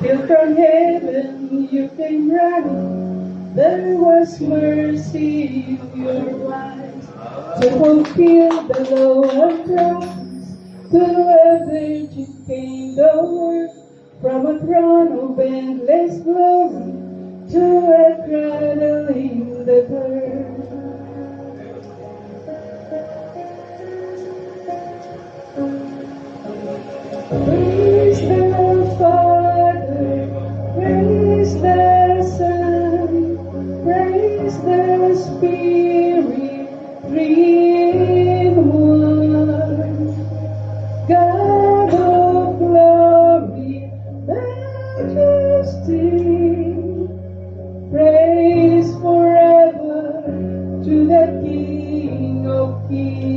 Till from heaven you came running, there was mercy in your eyes, to fulfill the law of promise, to a virgin came the word, from a throne of endless glory, to a cradle in the dirt. Praise the Father, praise the Son, praise the Spirit, three in one. God of glory, majesty, praise forever to the King of Kings.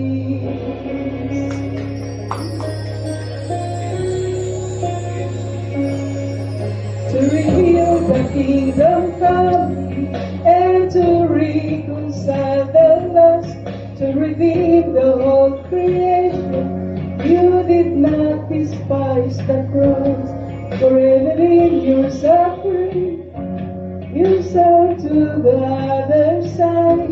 To reveal the kingdom come and to reconcile the lost, to redeem the whole creation. You did not despise the cross, for in your suffering you saw to the other side,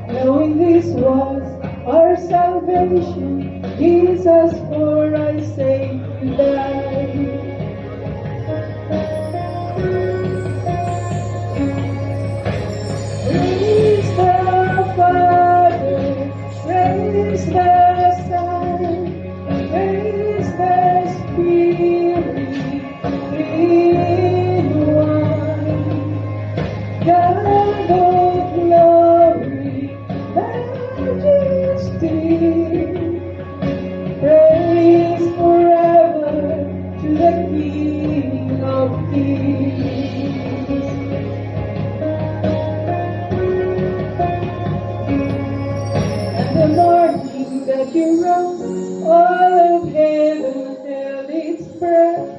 knowing this was our salvation. Jesus, for I say you died. Praise the Father, praise the Son, praise the Spirit, three in one. God of glory, majesty, praise forever to the King of Kings. And the morning that you rose, all of heaven held its breath,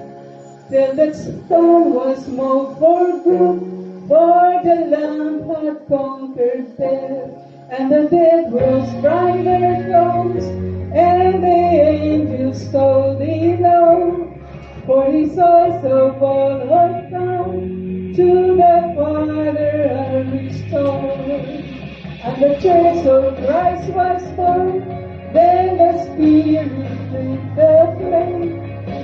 till that stone was moved for good. For the Lamb had conquered death, and the dead rose brighter thrones, and the angels told aloud, for his souls of all are found, to the Father are restored. And the church of Christ was born, then the Spirit lit the flame.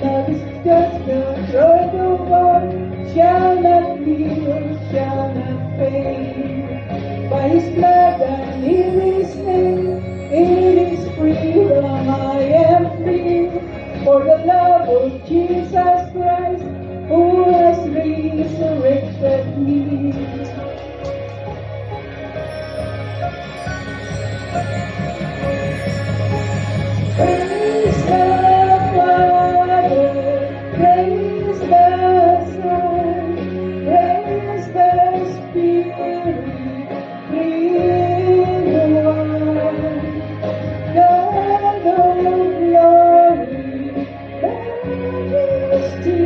Now this gospel through the world shall not live, shall not fade. By his blood and in his name, in his freedom I am free. For the love of Jesus Christ, who has resurrected me. Praise the Father, praise the Son, praise the Spirit, three in one. God of glory, majesty,